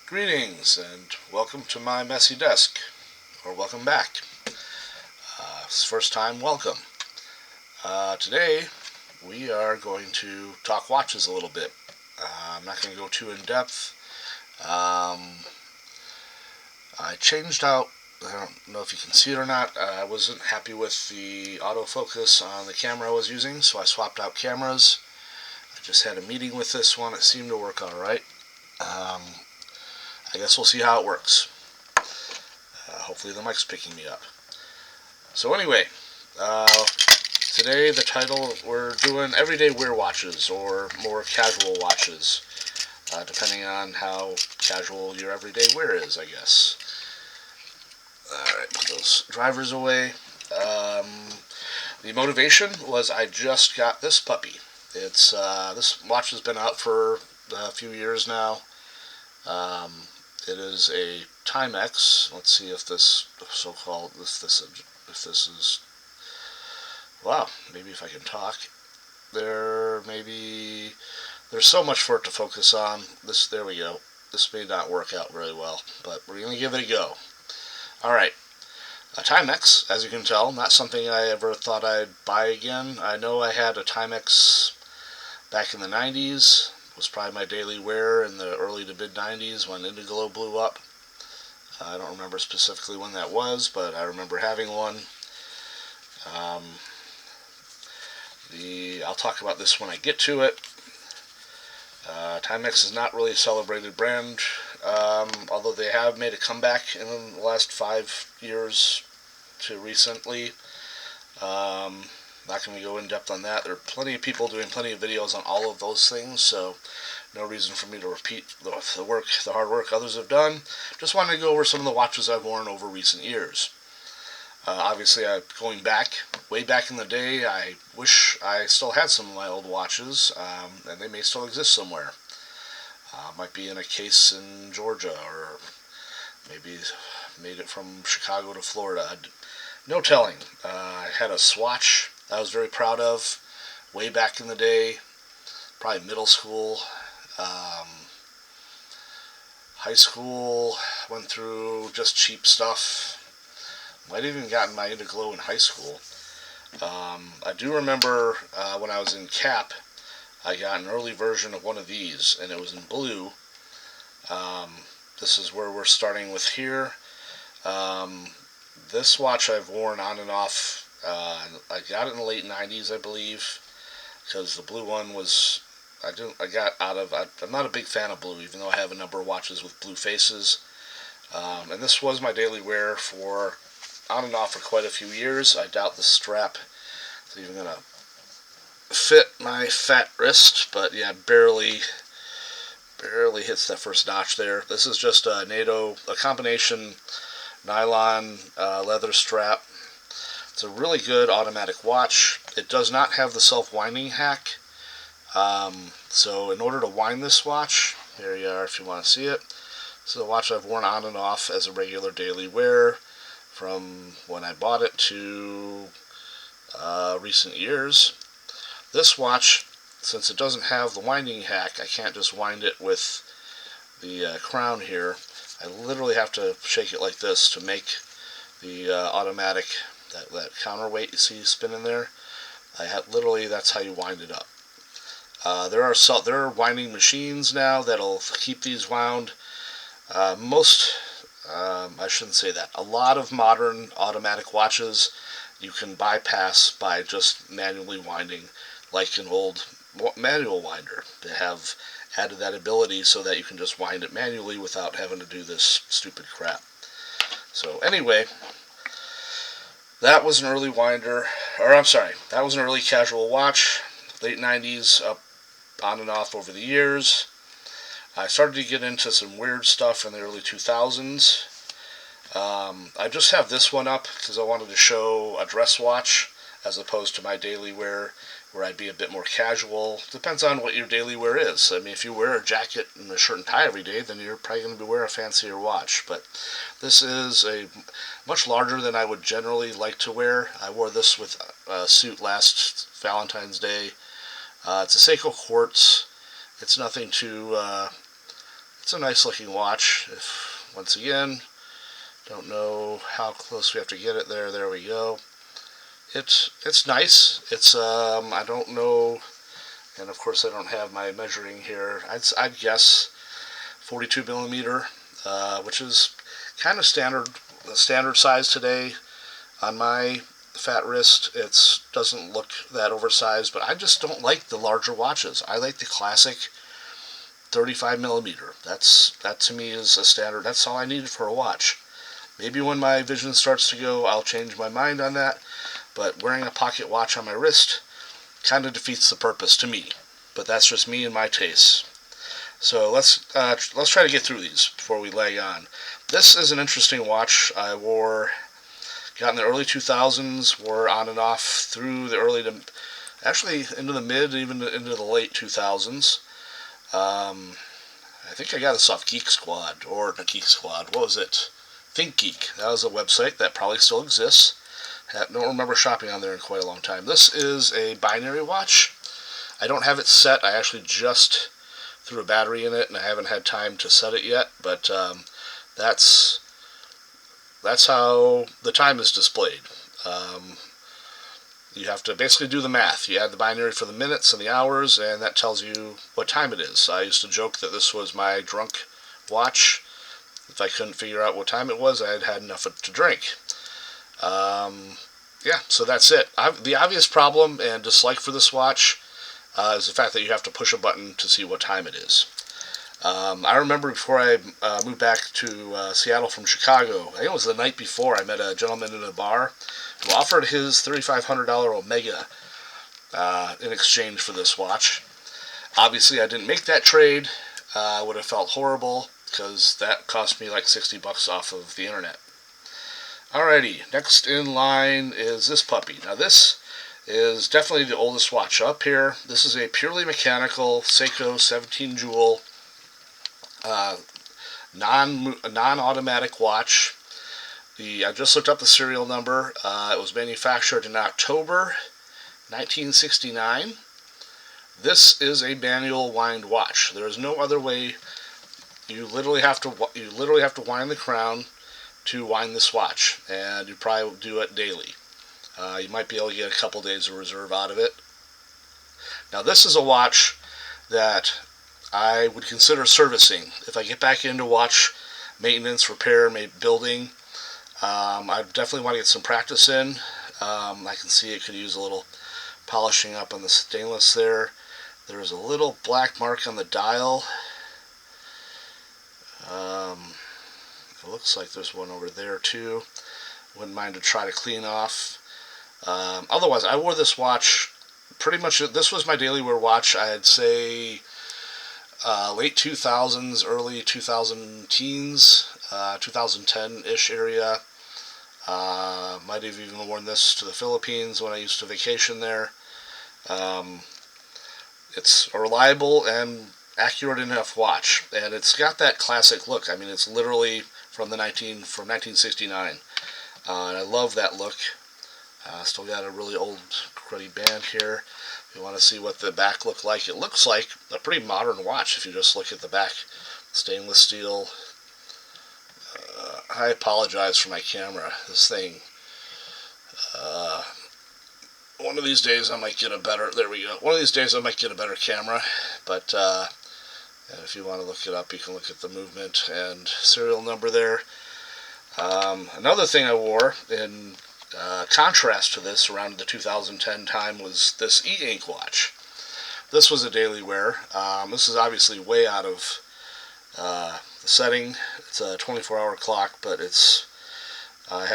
Greetings and welcome to my messy desk, or welcome back. First time welcome. Today we are going to talk watches a little bit. I'm not going to go too in depth. I changed out, I don't know if you can see it or not, I wasn't happy with the autofocus on the camera I was using, so I swapped out cameras. I just had a meeting with this one. It seemed to work alright. I guess we'll see how it works. Hopefully the mic's picking me up. So anyway, today the title, we're doing everyday wear watches or more casual watches, depending on how casual your everyday wear is, I guess. Alright, put those drivers away. The motivation was I just got this puppy. This watch has been out for a few years now. It is a Timex. Let's see if this so-called if this is, wow, maybe if I can talk. There's so much for it to focus on. There we go. This may not work out very well, but we're gonna give it a go. All right. A Timex, as you can tell, not something I ever thought I'd buy again. I know I had a Timex back in the 90s. It was probably my daily wear in the early to mid 90s when EDW blew up. I don't remember specifically when that was, but I remember having one. I'll talk about this when I get to it. Timex is not really a celebrated brand, although they have made a comeback in the last 5 years to recently. Not going to go in depth on that. There are plenty of people doing plenty of videos on all of those things, so no reason for me to repeat the hard work others have done. Just wanted to go over some of the watches I've worn over recent years. Obviously, going back, way back in the day, I wish I still had some of my old watches, and they may still exist somewhere. Might be in a case in Georgia, or maybe made it from Chicago to Florida. No telling. I had a Swatch I was very proud of way back in the day, probably middle school. High school, went through just cheap stuff. Might have even gotten my EdeGlow in high school. I do remember when I was in Cap, I got an early version of one of these, and it was in blue. This is where we're starting with here. This watch I've worn on and off. I got it in the late 90s, I believe, because the blue one was, I'm not a big fan of blue, even though I have a number of watches with blue faces. And this was my daily wear for on and off for quite a few years. I doubt the strap is even going to fit my fat wrist, but yeah, barely hits that first notch there. This is just a combination nylon leather strap. It's a really good automatic watch. It does not have the self-winding hack. So in order to wind this watch, here you are if you want to see it. This is a watch I've worn on and off as a regular daily wear from when I bought it to recent years. This watch, since it doesn't have the winding hack, I can't just wind it with the crown here. I literally have to shake it like this to make the automatic, that counterweight you see spinning there. Literally, that's how you wind it up. There are winding machines now that'll keep these wound. I shouldn't say that. A lot of modern automatic watches you can bypass by just manually winding, like an old manual winder. They have added that ability so that you can just wind it manually without having to do this stupid crap. So anyway, that was an early that was an early casual watch, late 90s, up on and off over the years. I started to get into some weird stuff in the early 2000s. I just have this one up because I wanted to show a dress watch as opposed to my daily wear, where I'd be a bit more casual. Depends on what your daily wear is. I mean, if you wear a jacket and a shirt and tie every day, then you're probably going to wear a fancier watch. But this is a much larger than I would generally like to wear. I wore this with a suit last Valentine's Day. It's a Seiko Quartz. It's nothing too It's a nice looking watch. Once again, don't know how close we have to get it there. There we go. It's nice. It's I don't know, and of course I don't have my measuring here. I'd guess 42 millimeter, which is kind of standard size today on my fat wrist. It doesn't look that oversized, but I just don't like the larger watches. I like the classic 35 millimeter. That to me is a standard. That's all I needed for a watch. Maybe when my vision starts to go, I'll change my mind on that. But wearing a pocket watch on my wrist kind of defeats the purpose to me. But that's just me and my tastes. So let's try to get through these before we lag on. This is an interesting watch. I got in the early 2000s, wore on and off through the early to actually into the mid, even into the late 2000s. I think I got this off Geek Squad, or not Geek Squad. What was it? Think Geek. That was a website that probably still exists. I don't remember shopping on there in quite a long time. This is a binary watch. I don't have it set. I actually just threw a battery in it, and I haven't had time to set it yet. But that's how the time is displayed. You have to basically do the math. You add the binary for the minutes and the hours, and that tells you what time it is. I used to joke that this was my drunk watch. If I couldn't figure out what time it was, I had enough to drink. Yeah, so that's it. The obvious problem and dislike for this watch is the fact that you have to push a button to see what time it is. I remember before I moved back to Seattle from Chicago, I think it was the night before, I met a gentleman in a bar who offered his $3,500 Omega in exchange for this watch. Obviously, I didn't make that trade. I would have felt horrible because that cost me like $60 off of the internet. Alrighty, next in line is this puppy. Now this is definitely the oldest watch up here. This is a purely mechanical Seiko 17 jewel non-automatic watch. I just looked up the serial number. It was manufactured in October 1969. This is a manual wind watch. There is no other way. You literally have to wind the crown to wind this watch, and you probably do it daily. You might be able to get a couple days of reserve out of it. Now this is a watch that I would consider servicing. If I get back into watch maintenance, repair, maybe building, I definitely want to get some practice in. I can see it could use a little polishing up on the stainless there. There's a little black mark on the dial. It looks like there's one over there too. Wouldn't mind to try to clean off. Otherwise, I wore this watch pretty much. This was my daily wear watch. I'd say late 2000s, early 2010s, 2010-ish area. Might have even worn this to the Philippines when I used to vacation there. It's a reliable and accurate enough watch, and it's got that classic look. I mean, it's literally from 1969, and I love that look. Still got a really old cruddy band here. If you want to see what the back looked like, it looks like a pretty modern watch if you just look at the back. Stainless steel. I apologize for my camera. This thing. One of these days I might get a better. There we go. One of these days I might get a better camera, but. And if you want to look it up, you can look at the movement and serial number there. Another thing I wore in contrast to this around the 2010 time was this e-ink watch. This was a daily wear. This is obviously way out of the setting. It's a 24-hour clock, but I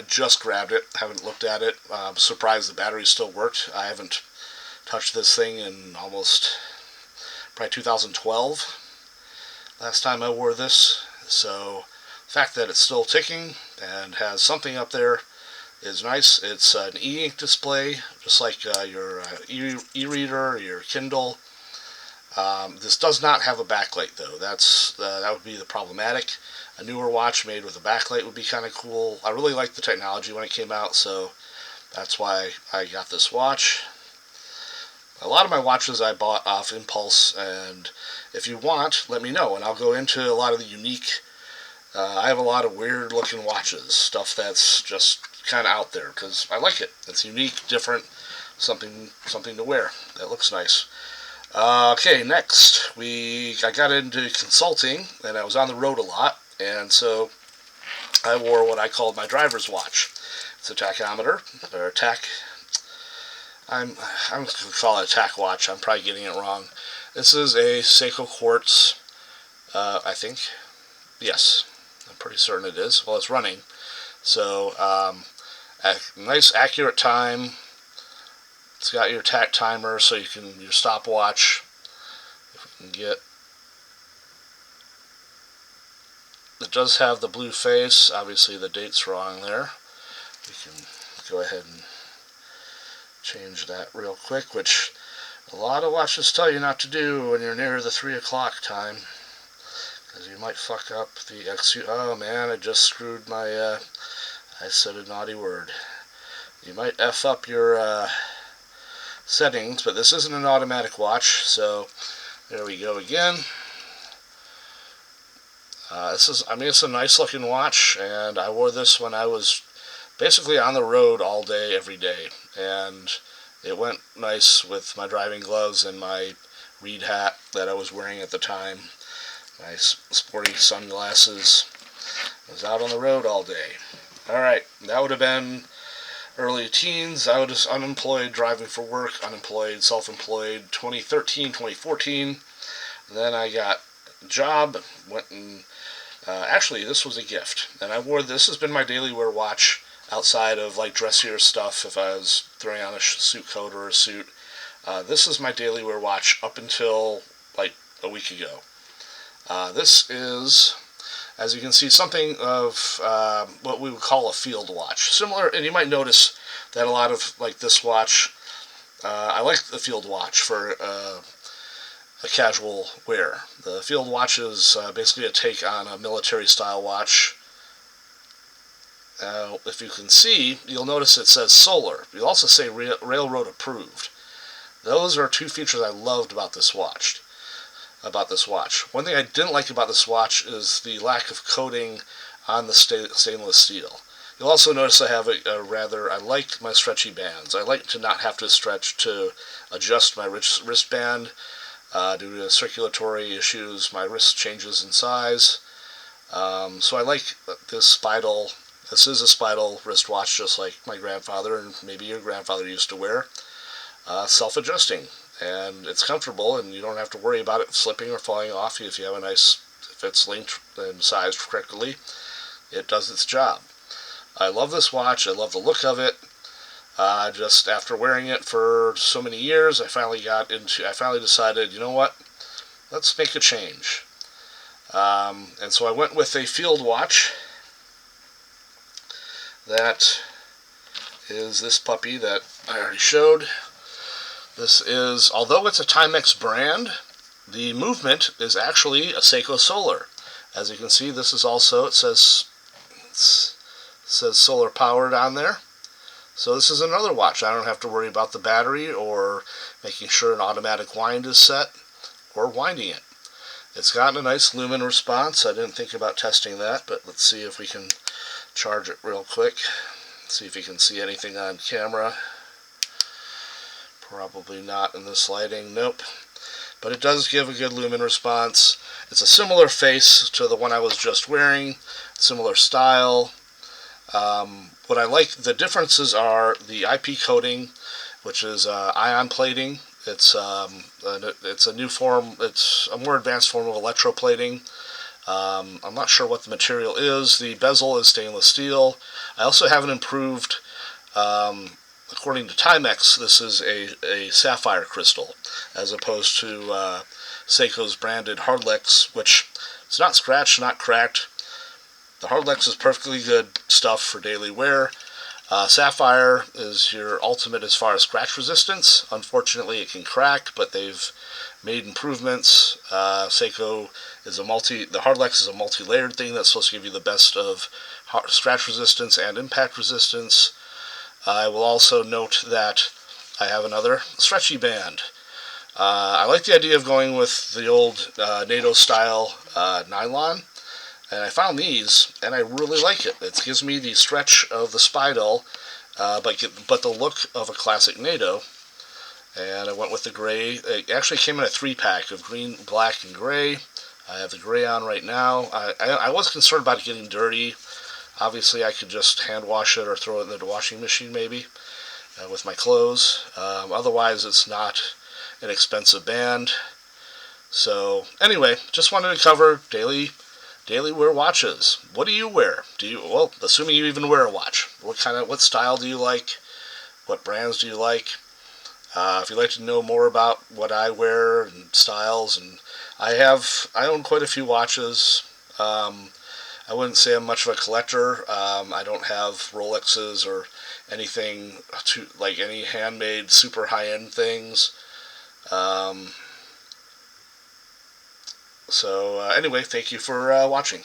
just grabbed it, haven't looked at it. I'm surprised the battery still worked. I haven't touched this thing in probably 2012, last time I wore this. So the fact that it's still ticking and has something up there is nice. It's an e-ink display, just like your e-reader or your Kindle. This does not have a backlight though. That would be the problematic. A newer watch made with a backlight would be kind of cool. I really liked the technology when it came out, so that's why I got this watch. a lot of my watches I bought off impulse, and if you want, let me know, and I'll go into a lot of the unique. I have a lot of weird looking watches, stuff that's just kind of out there because I like it. It's unique, different, something to wear that looks nice. Okay, next I got into consulting, and I was on the road a lot, and so I wore what I called my driver's watch. It's a tachometer or a tach. I'm going to call it a tach watch. I'm probably getting it wrong. This is a Seiko Quartz. I think. Yes, I'm pretty certain it is. Well, it's running. So, a nice accurate time. It's got your tach timer, so you can your stopwatch. If we can get. It does have the blue face. Obviously, the date's wrong there. We can go ahead and change that real quick, which a lot of watches tell you not to do when you're near the 3 o'clock time, because you might fuck up the XU. Oh man, I just screwed my. I said a naughty word. You might F up your settings, but this isn't an automatic watch, so there we go again. It's a nice looking watch, and I wore this when I was basically on the road all day, every day, and it went nice with my driving gloves and my reed hat that I was wearing at the time, my sporty sunglasses. I was out on the road all day. Alright, that would have been early teens. I was unemployed, driving for work, unemployed, self-employed, 2013, 2014. Then I got a job, went and actually, this was a gift, and I wore this. Has been my daily wear watch outside of like dressier stuff. If I was throwing on a suit coat or a suit, this is my daily wear watch up until like a week ago. This is, as you can see, something of what we would call a field watch. Similar, and you might notice that a lot of like this watch. I like the field watch for a casual wear. The field watch is basically a take on a military style watch. If you can see, you'll notice it says solar. You'll also say railroad approved. Those are two features I loved about this watch. One thing I didn't like about this watch is the lack of coating on the stainless steel. You'll also notice I have I like my stretchy bands. I like to not have to stretch to adjust my wristband. Due to circulatory issues, my wrist changes in size. So I like this Spidal. This is a Spidal wristwatch, just like my grandfather and maybe your grandfather used to wear. Self-adjusting, and it's comfortable, and you don't have to worry about it slipping or falling off if you have if it's linked and sized correctly. It does its job. I love this watch. I love the look of it. Just after wearing it for so many years, I finally decided, you know what, let's make a change. And so I went with a field watch. That is this puppy that I already showed. This is, although it's a Timex brand, the movement is actually a Seiko Solar. As you can see, this is also, it says solar powered on there. So this is another watch. I don't have to worry about the battery or making sure an automatic wind is set or winding it. It's got a nice lumen response. I didn't think about testing that, but let's see if we can charge it real quick. See if you can see anything on camera. Probably not in this lighting. Nope. But it does give a good lumen response. It's a similar face to the one I was just wearing. Similar style. What I like, the differences are the IP coating, which is ion plating. It's a new form. It's a more advanced form of electroplating. I'm not sure what the material is. The bezel is stainless steel. I also have an improved, according to Timex, this is a sapphire crystal, as opposed to Seiko's branded Hardlex, which it's not scratched, not cracked. The Hardlex is perfectly good stuff for daily wear. Sapphire is your ultimate as far as scratch resistance. Unfortunately, it can crack, but they've made improvements. Seiko is the Hardlex is a multi-layered thing that's supposed to give you the best of scratch resistance and impact resistance. I will also note that I have another stretchy band. I like the idea of going with the old NATO style nylon, and I found these, and I really like it. It gives me the stretch of the Spidol, but the look of a classic NATO. And I went with the gray. It actually came in a 3-pack of green, black, and gray. I have the gray on right now. I was concerned about it getting dirty. Obviously, I could just hand wash it or throw it in the washing machine maybe with my clothes. Otherwise, it's not an expensive band. So anyway, just wanted to cover daily wear watches. What do you wear? Well, assuming you even wear a watch, what style do you like? What brands do you like? If you'd like to know more about what I wear and styles, and I own quite a few watches. I wouldn't say I'm much of a collector. I don't have Rolexes or anything like any handmade super high-end things. So anyway, thank you for watching.